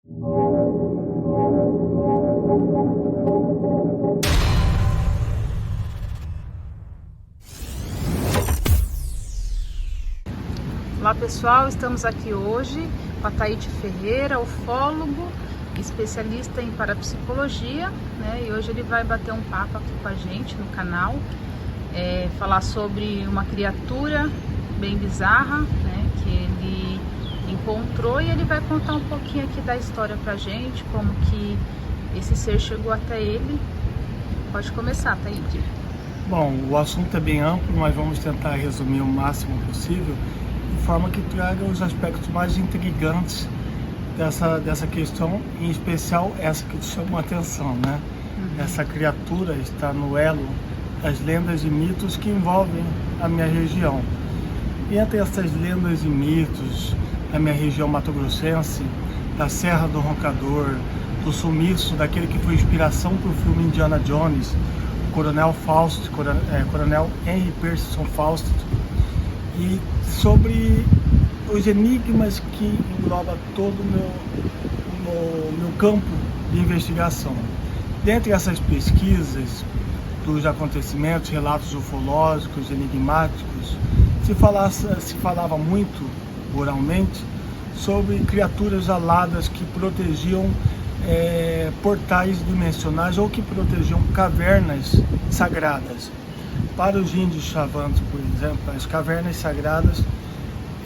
Olá pessoal, estamos aqui hoje com a Taíde Ferreira, ufólogo, especialista em parapsicologia, né? E hoje ele vai bater um papo aqui com a gente no canal, falar sobre uma criatura bem bizarra, né? Que ele encontrou, e ele vai contar um pouquinho aqui da história pra gente, como que esse ser chegou até ele. Pode começar, Taíde. Bom, o assunto é bem amplo, mas vamos tentar resumir o máximo possível, de forma que traga os aspectos mais intrigantes dessa questão, em especial essa que te chamou a atenção, né? Essa criatura está no elo das lendas e mitos que envolvem a minha região. E entre essas lendas e mitos da minha região mato-grossense, da Serra do Roncador, do sumiço daquele que foi inspiração para o filme Indiana Jones, o Coronel Fausto, Coronel Henry Pearson Fausto, e sobre os enigmas que engloba todo o meu campo de investigação. Dentre essas pesquisas dos acontecimentos, relatos ufológicos, enigmáticos, se falava muito, oralmente, sobre criaturas aladas que protegiam portais dimensionais ou que protegiam cavernas sagradas. Para os índios chavantes, por exemplo, as cavernas sagradas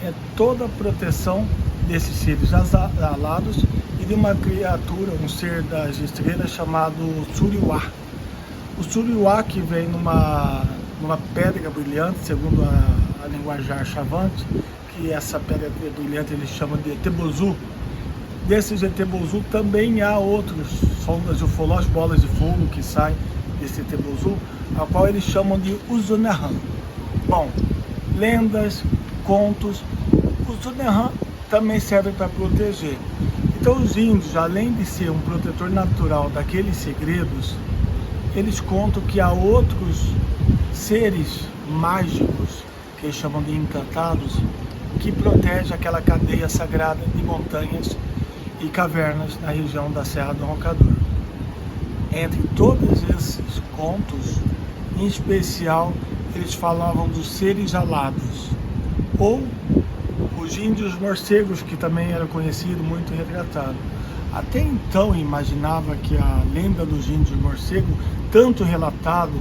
é toda a proteção desses seres alados e de uma criatura, um ser das estrelas chamado Suriwá. O Suriwá, que vem numa pedra brilhante, segundo a linguajar chavante, que essa pedra brilhante eles chamam de Etebozu. Desses Etebozu também há outros sondas ufológicas, bolas de fogo que saem desse Etebozu, a qual eles chamam de Uzunehan. Bom, lendas, contos, o Uzunehan também serve para proteger. Então os índios, além de ser um protetor natural daqueles segredos, eles contam que há outros seres mágicos, que eles chamam de encantados, que protegem aquela cadeia sagrada de montanhas e cavernas na região da Serra do Roncador. Entre todos esses contos, em especial, eles falavam dos seres alados, ou os índios morcegos, que também era conhecido, muito retratado. Até então imaginava que a lenda dos índios morcegos, tanto relatado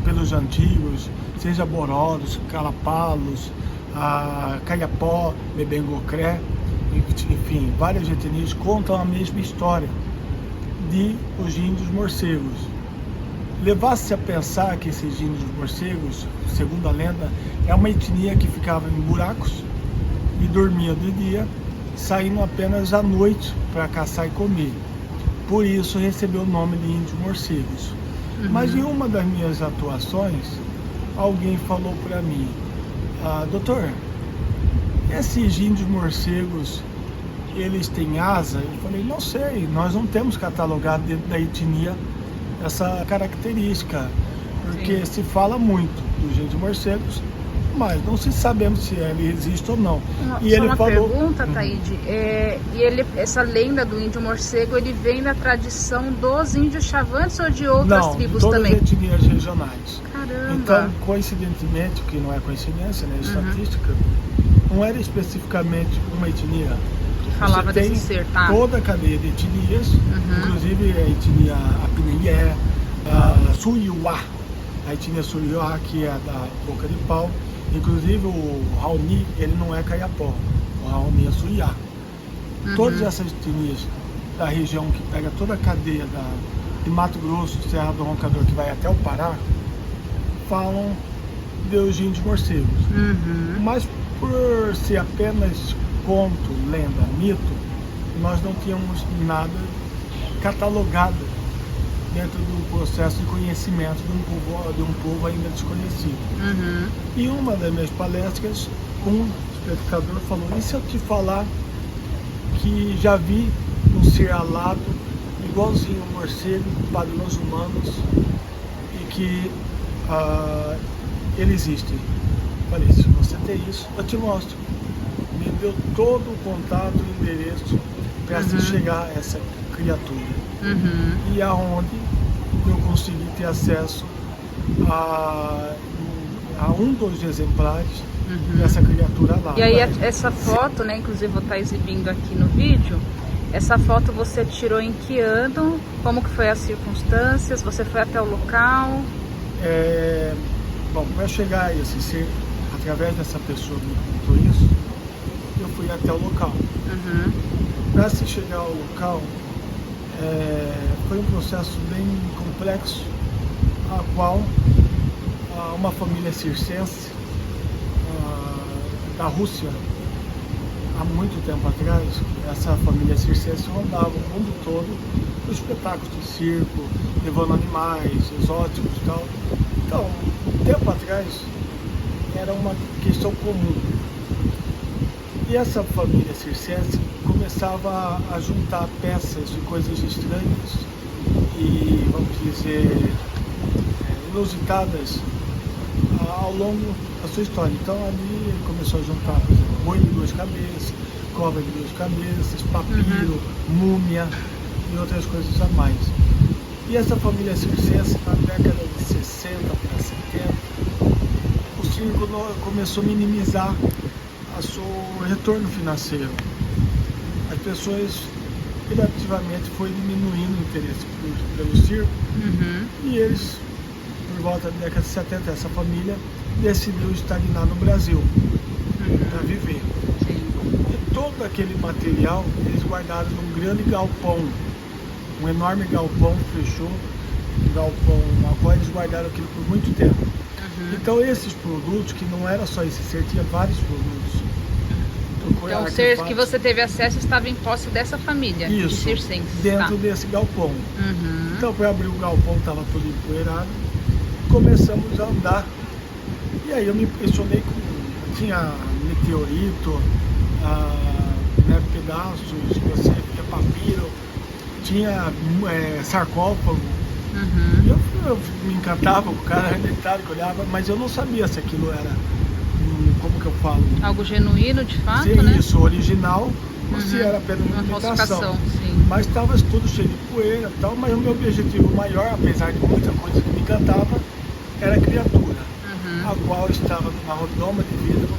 pelos antigos, seja Bororos, Calapalos, Caiapó, Bebengocré, enfim, várias etnias contam a mesma história de os índios morcegos. Levasse a pensar que esses índios morcegos, segundo a lenda, é uma etnia que ficava em buracos e dormia de dia, saindo apenas à noite para caçar e comer. Por isso recebeu o nome de índios morcegos. Mas em uma das minhas atuações, alguém falou para mim: doutor, esses índios morcegos, eles têm asa? Eu falei: não sei, nós não temos catalogado dentro da etnia essa característica, porque se fala muito dos índios morcegos, mas não se sabemos se ele existe ou não. E ele falou... pergunta, Taíde, essa lenda do índio morcego, ele vem da tradição dos índios chavantes ou de outras tribos também? Não, de todas as etnias regionais. Caramba! Então, coincidentemente, que não é coincidência, né, estatística, não era especificamente uma etnia. Falava desse ser, tá? Toda a cadeia de etnias, inclusive a etnia Apinié, a Suriwá, a etnia Suriwá, que é da Boca de Pau, inclusive o Raoni, ele não é Caiapó, o Raoni é Suriá. Todas essas etnias da região que pega toda a cadeia de Mato Grosso, Serra do Roncador, que vai até o Pará, falam dos índios morcegos. Mas por ser apenas conto, lenda, mito, nós não tínhamos nada catalogado dentro do processo de conhecimento de um povo ainda desconhecido. Em uma das minhas palestras, um espectador falou: e se eu te falar que já vi um ser alado, igualzinho um morcego, padrões humanos, e que ele existe? Eu falei: se você tem isso, eu te mostro. Me deu todo o contato, o endereço para se chegar a essa criatura. E aonde eu consegui ter acesso a um dos exemplares dessa criatura lá. E aí essa foto, né, inclusive vou estar exibindo aqui no vídeo, essa foto você tirou em que ano? Como que foi as circunstâncias? Você foi até o local? Bom, para chegar a esse ser, através dessa pessoa que me contou isso, eu fui até o local. Para se chegar ao local, foi um processo bem complexo, a qual uma família circense da Rússia, há muito tempo atrás, essa família circense rondava o mundo todo com espetáculos de circo, levando animais exóticos e tal. Então, um tempo atrás, era uma questão comum. E essa família circense começava a juntar peças de coisas estranhas e, vamos dizer, inusitadas ao longo da sua história. Então ali começou a juntar, por exemplo, boi de 2 cabeças, cobra de 2 cabeças, papiro, múmia e outras coisas a mais. E essa família circense, na década de 60 para 70, o circo começou a minimizar o seu retorno financeiro. As pessoas gradativamente foi diminuindo o interesse pelo circo e eles, por volta da década de 70, essa família decidiu estagnar no Brasil para viver. E todo aquele material eles guardaram num grande galpão, um enorme galpão fechou, um galpão na qual eles guardaram aquilo por muito tempo. Então esses produtos, que não era só esse ser, tinha vários produtos. Então o ser que você teve acesso estava em posse dessa família de circenses. Dentro desse galpão. Então para abrir o galpão estava tudo empoeirado. Começamos a andar. E aí eu me impressionei com... Tinha meteorito, pedaços, você via papiro, tinha sarcófago. E eu me encantava com o cara hereditário que olhava, mas eu não sabia se aquilo era, como que eu falo? Algo genuíno de fato, se né? Isso, original, ou se era apenas uma imitação. Mas estava tudo cheio de poeira e tal, mas o meu objetivo maior, apesar de muita coisa que me encantava, era a criatura, a qual estava numa redoma de vidro,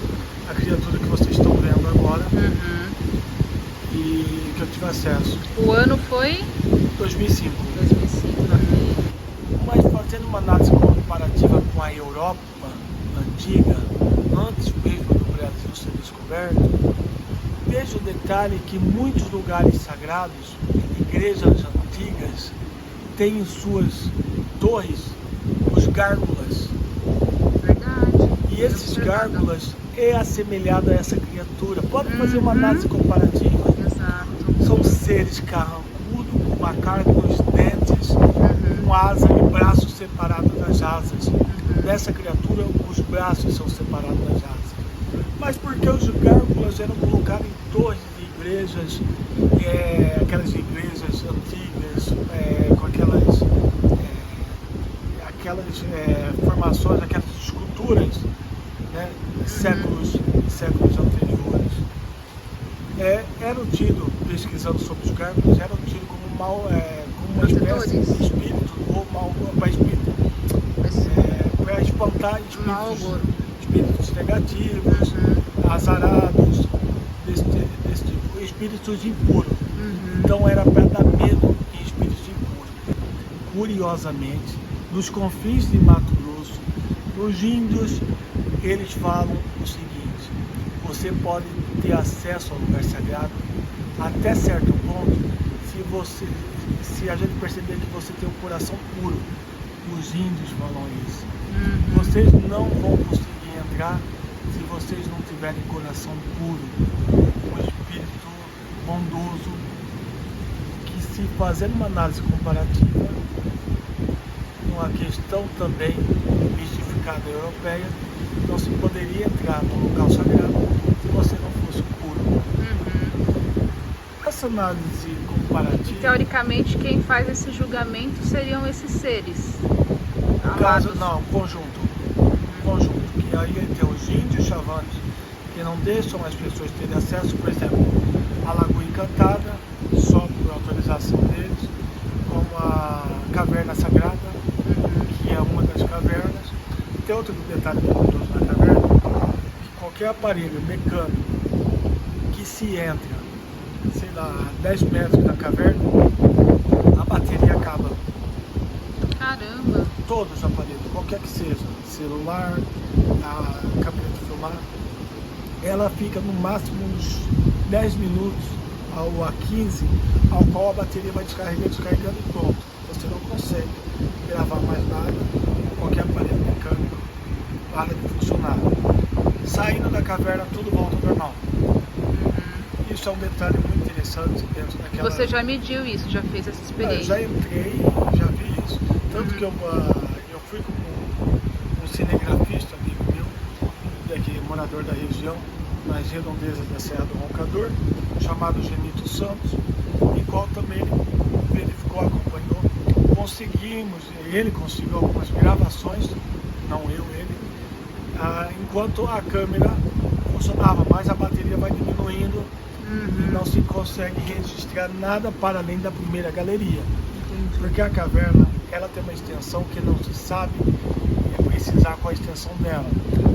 a criatura que vocês estão vendo agora, e que eu tive acesso. O ano foi? 2005. 2005, Mas fazendo uma análise comparativa com a Europa antiga, antes mesmo do Brasil ser descoberto, veja o detalhe que muitos lugares sagrados, igrejas antigas, têm em suas torres os gárgulas. Verdade. E esses gárgulas é assemelhado a essa criatura. Pode fazer uma análise comparativa. Exato. São seres carrancudos, com uma cara nos dentes, com asa e braços separados das asas. Dessa criatura, os braços são separados das asas. Mas porque os gárgulas eram colocados em torres de igrejas, aquelas igrejas antigas, com aquelas formações, aquelas esculturas, né, séculos anteriores, eram tidos, pesquisando sobre os gárgulas, eram tidos como uma espécie de espírito, ou para espantar espíritos negativos, azarados, desse tipo, espíritos impuros. Então era para dar medo em espíritos impuros. Curiosamente, nos confins de Mato Grosso, os índios, eles falam o seguinte: você pode ter acesso ao lugar sagrado até certo ponto se a gente perceber que você tem um coração puro. Os índios falam isso. Vocês não vão conseguir entrar se vocês não tiverem coração puro, um espírito bondoso, que, se fazendo uma análise comparativa, uma questão também mistificada europeia, não se poderia entrar no local sagrado se você não fosse puro. Essa análise comparativa... E, teoricamente, quem faz esse julgamento seriam esses seres? No caso, não, conjunto, que aí tem os índios chavantes, que não deixam as pessoas terem acesso, por exemplo, à Lagoa Encantada, só por autorização deles, como a Caverna Sagrada, que é uma das cavernas. Tem outro detalhe curioso na caverna, que qualquer aparelho mecânico que se entra, sei lá, a 10 metros da caverna, a bateria acaba. Caramba! Todos os aparelhos, qualquer que seja, celular, a câmera de filmar, ela fica no máximo uns 10 minutos ou a 15, ao qual a bateria vai descarregando e pronto. Você não consegue gravar mais nada, qualquer aparelho mecânico para de funcionar. Saindo da caverna, tudo volta ao normal. Isso é um detalhe muito interessante dentro daquela... Você já mediu isso, já fez essa experiência? Já entrei, já vi isso. Tanto que eu fui com um cinegrafista, amigo meu, daqui, morador da região, nas redondezas da Serra do Roncador, chamado Genito Santos, em qual também ele verificou, acompanhou. Ele conseguiu algumas gravações, não eu, ele, enquanto a câmera funcionava, mas a bateria vai diminuindo e não se consegue registrar nada para além da primeira galeria. Porque a caverna, ela tem uma extensão que não se sabe precisar qual a extensão dela.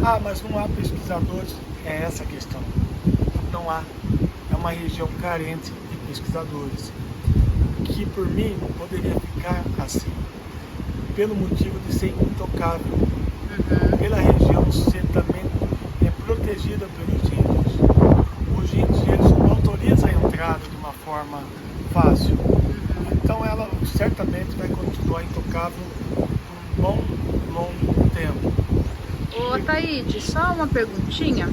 Ah, mas não há pesquisadores, é essa a questão. Não há. É uma região carente de pesquisadores, que por mim não poderia ficar assim, pelo motivo de ser intocável, pela região ser também protegida pelos índios. Os índios, eles não autorizam a entrada de uma forma fácil. Então ela certamente vai continuar intocável por um longo tempo. Ô Taíde, só uma perguntinha.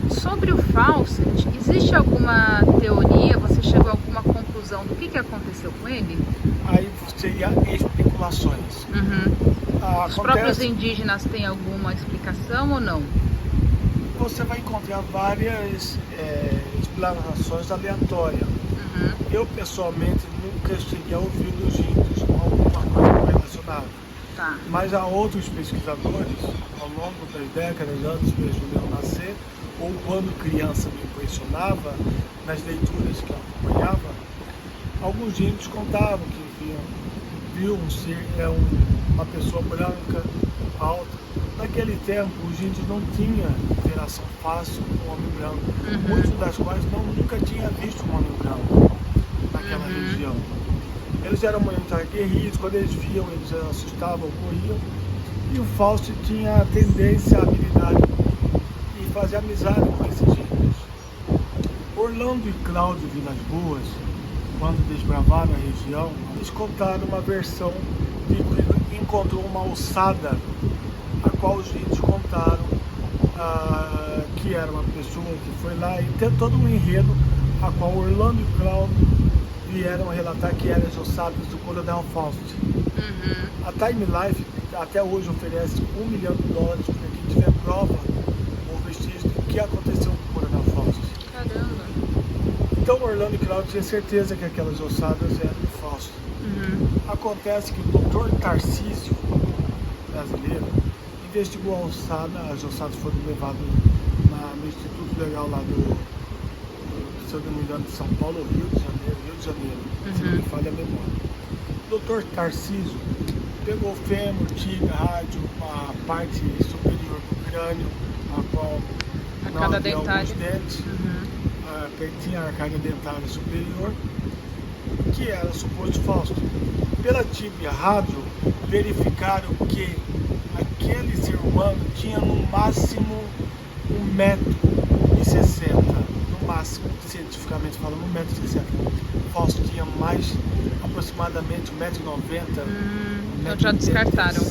Sobre o Fawcett, existe alguma teoria, você chegou a alguma conclusão do que aconteceu com ele? Aí seria especulações. Os próprios indígenas têm alguma explicação ou não? Você vai encontrar várias explanações aleatórias. Eu pessoalmente nunca cheguei a ouvir dos índios alguma coisa relacionada. Tá. Mas há outros pesquisadores, ao longo das décadas antes de Julião nascer, ou quando criança me impressionava, nas leituras que eu acompanhava, alguns índios contavam que viu um ser, uma pessoa branca, alta. Naquele tempo, os índios não tinham interação fácil com o homem branco, muitos das quais nunca tinham visto um homem branco naquela região. Eles eram muito aguerridos, quando eles viam, eles assustavam, corriam. E o Fawcett tinha a tendência, a habilidade de fazer amizade com esses índios. Orlando e Cláudio Vilas Boas, quando desbravaram a região, eles contaram uma versão de que encontrou uma ossada, a qual os índios contaram que era uma pessoa que foi lá e tem todo um enredo, a qual Orlando e Cláudio vieram a relatar que eram as ossadas do Coronel Fawcett. A Time Life até hoje oferece $1 milhão para quem tiver prova ou vestígio do que aconteceu com o Coronel Fawcett. Caramba! Então Orlando e Cláudio tinham certeza que aquelas ossadas eram do Fawcett. Acontece que o Dr. Tarcísio, brasileiro, investigou a ossada, as ossadas foram levadas no Instituto Legal lá se eu não me engano, de São Paulo ou Rio de Janeiro, se não me falha a memória. O Dr. Tarcísio pegou o fêmur, tibia, rádio, a parte superior do crânio, a qual não havia alguns dentes, tinha a arcádia dentária superior, que era suposto Fawcett. Pela tibia rádio, verificaram que aquele ser humano tinha no máximo 1,60 m, no máximo, cientificamente falando, 1,60 m. Fawcett tinha mais, aproximadamente 1,90 m. Então já descartaram.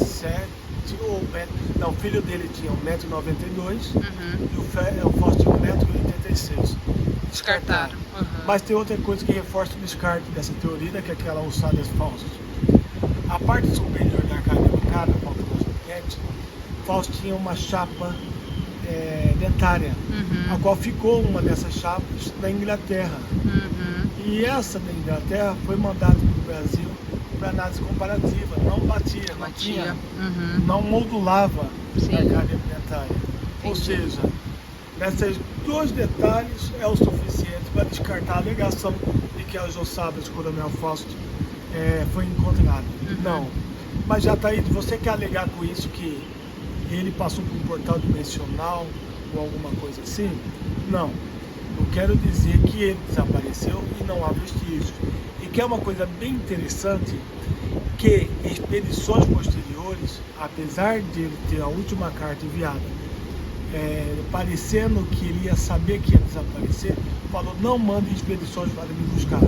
Não, o filho dele tinha 1,92 m e o Fawcett tinha 1,86 m. Descartaram. Mas tem outra coisa que reforça o descarte dessa teoria, que é aquela ossada Fawcett. A parte superior da arcádia dentária, a volta dos dentes, Fawcett tinha uma chapa dentária, a qual ficou uma dessas chapas na Inglaterra. E essa da Inglaterra foi mandada para o Brasil para análise comparativa, não batia, não tinha, não modulava a arcádia dentária. Ou seja, nesses dois detalhes é o suficiente para descartar a alegação de que as ossadas do Coronel Fausto foi encontrado. Não. Mas já está aí, você quer alegar com isso que ele passou por um portal dimensional ou alguma coisa assim? Não. Eu quero dizer que ele desapareceu e não há vestígios. E que é uma coisa bem interessante, que expedições posteriores, apesar de ele ter a última carta enviada, parecendo que ele ia saber que ia desaparecer, falou: não mande expedições para me buscar.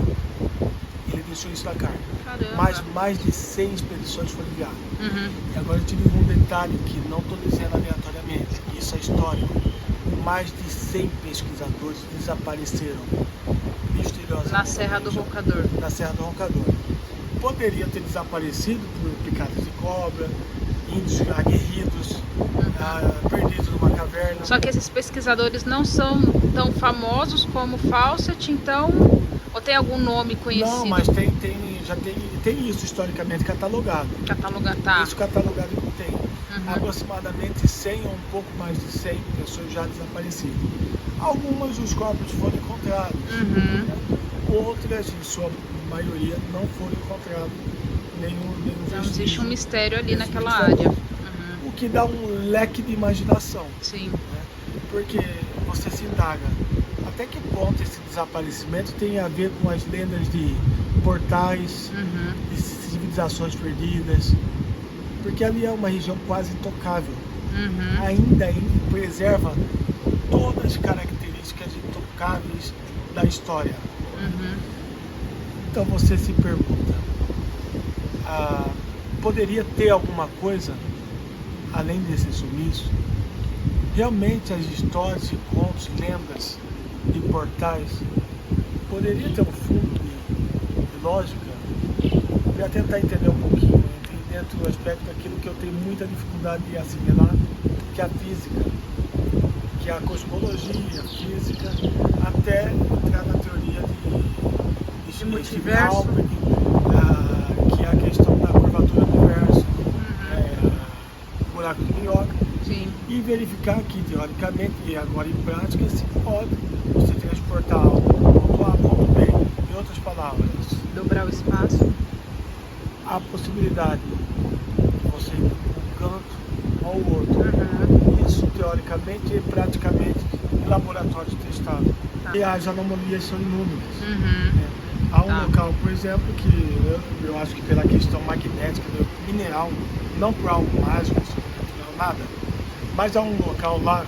Ele deixou isso na carta. Caramba. Mas mais de 100 expedições foram enviadas. E agora eu te digo um detalhe que não estou dizendo aleatoriamente, isso é histórico. Mais de 100 pesquisadores desapareceram misteriosamente Na Serra do Roncador. Na Serra do Roncador. Poderia ter desaparecido por picadas de cobra, índios aguerridos, perdidos numa caverna. Só que esses pesquisadores não são tão famosos como Fawcett, então, ou tem algum nome conhecido? Não, mas tem isso historicamente catalogado. Catalogado, tá. Isso catalogado que tem. Aproximadamente 100 ou um pouco mais de 100 pessoas já desaparecidas. Algumas dos corpos foram encontrados, outras, em sua maioria, não foram encontrados nenhum Então vestígio. existe um mistério ali naquela área. O que dá um leque de imaginação. Sim. Né? Porque você se indaga até que ponto esse desaparecimento tem a ver com as lendas de portais, de civilizações perdidas. Porque ali é uma região quase intocável. Ainda preserva todas as características intocáveis da história. Então você se pergunta, poderia ter alguma coisa além desse sumiço? Realmente as histórias e contos, lendas e portais poderia ter um fundo de lógica? Para tentar entender um pouquinho dentro do aspecto daquilo que eu tenho muita dificuldade de assimilar, que é a física, que é a cosmologia, a física, até entrar na teoria de multiverso, que é a questão da curvatura do universo, buraco de minhoca, e verificar que, teoricamente, e agora em prática, se pode você transportar algo do ponto A ao ponto B. Em outras palavras, dobrar o espaço. A possibilidade de você ir de um canto ao outro. Isso, teoricamente, e praticamente em laboratório testado. E as anomalias são inúmeras. Há um local, por exemplo, que eu acho que pela questão magnética do mineral, não por algo mágico, não nada, mas há um local lá,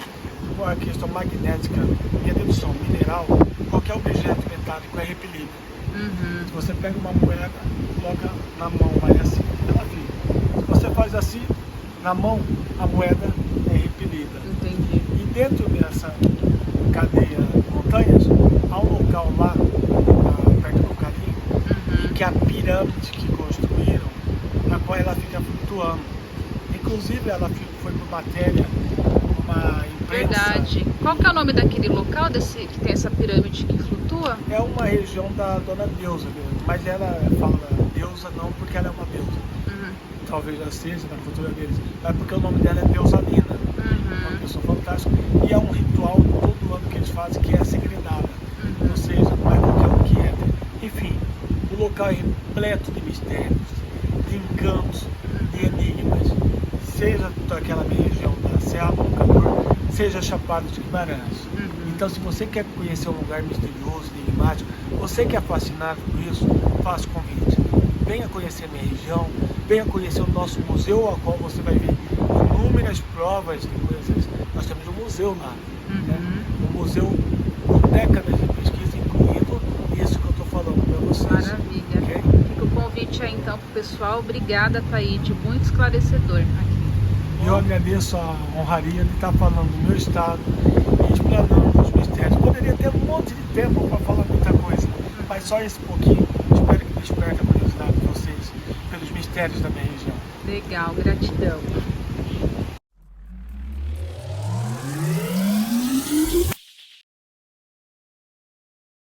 por a questão magnética e a dedução mineral, qualquer objeto metálico é repelido. Se você pega uma moeda, coloca na mão, vai assim, ela fica. Se você faz assim, na mão, a moeda é repelida. Entendi. E dentro dessa cadeia de montanhas, há um local lá, perto do Carinho, que é a pirâmide que construíram, na qual ela fica flutuando. Inclusive, ela foi por matéria, uma imprensa. Verdade. Qual que é o nome daquele local que tem essa pirâmide que flutua? É uma região da Dona Deusa mesmo, mas ela fala deusa não porque ela é uma deusa. Talvez já seja na cultura deles, mas porque o nome dela é Deusa Nina. É uma pessoa fantástica. E é um ritual todo ano que eles fazem que é segredada. Ou seja, não é qualquer um que entra. Enfim, o local é repleto de mistérios, de encantos, de enigmas. Seja daquela região da Serra do Roncador, seja Chapada de Guimarães. Então, se você quer conhecer um lugar misterioso, enigmático, você que é fascinado por isso, faça o convite. Venha conhecer a minha região, venha conhecer o nosso museu, ao qual você vai ver inúmeras provas de coisas. Nós temos um museu lá, um museu com décadas de pesquisa, incluindo isso que eu estou falando para vocês. Maravilha. Okay? Fica o convite aí então para o pessoal. Obrigada, Taíde, muito esclarecedor aqui. E eu agradeço a honraria de estar falando do meu estado e explanando os mistérios. Poderia ter um monte de tempo para falar muita coisa, mas só esse pouquinho, espero que desperte a curiosidade de vocês pelos mistérios da minha região. Legal, gratidão.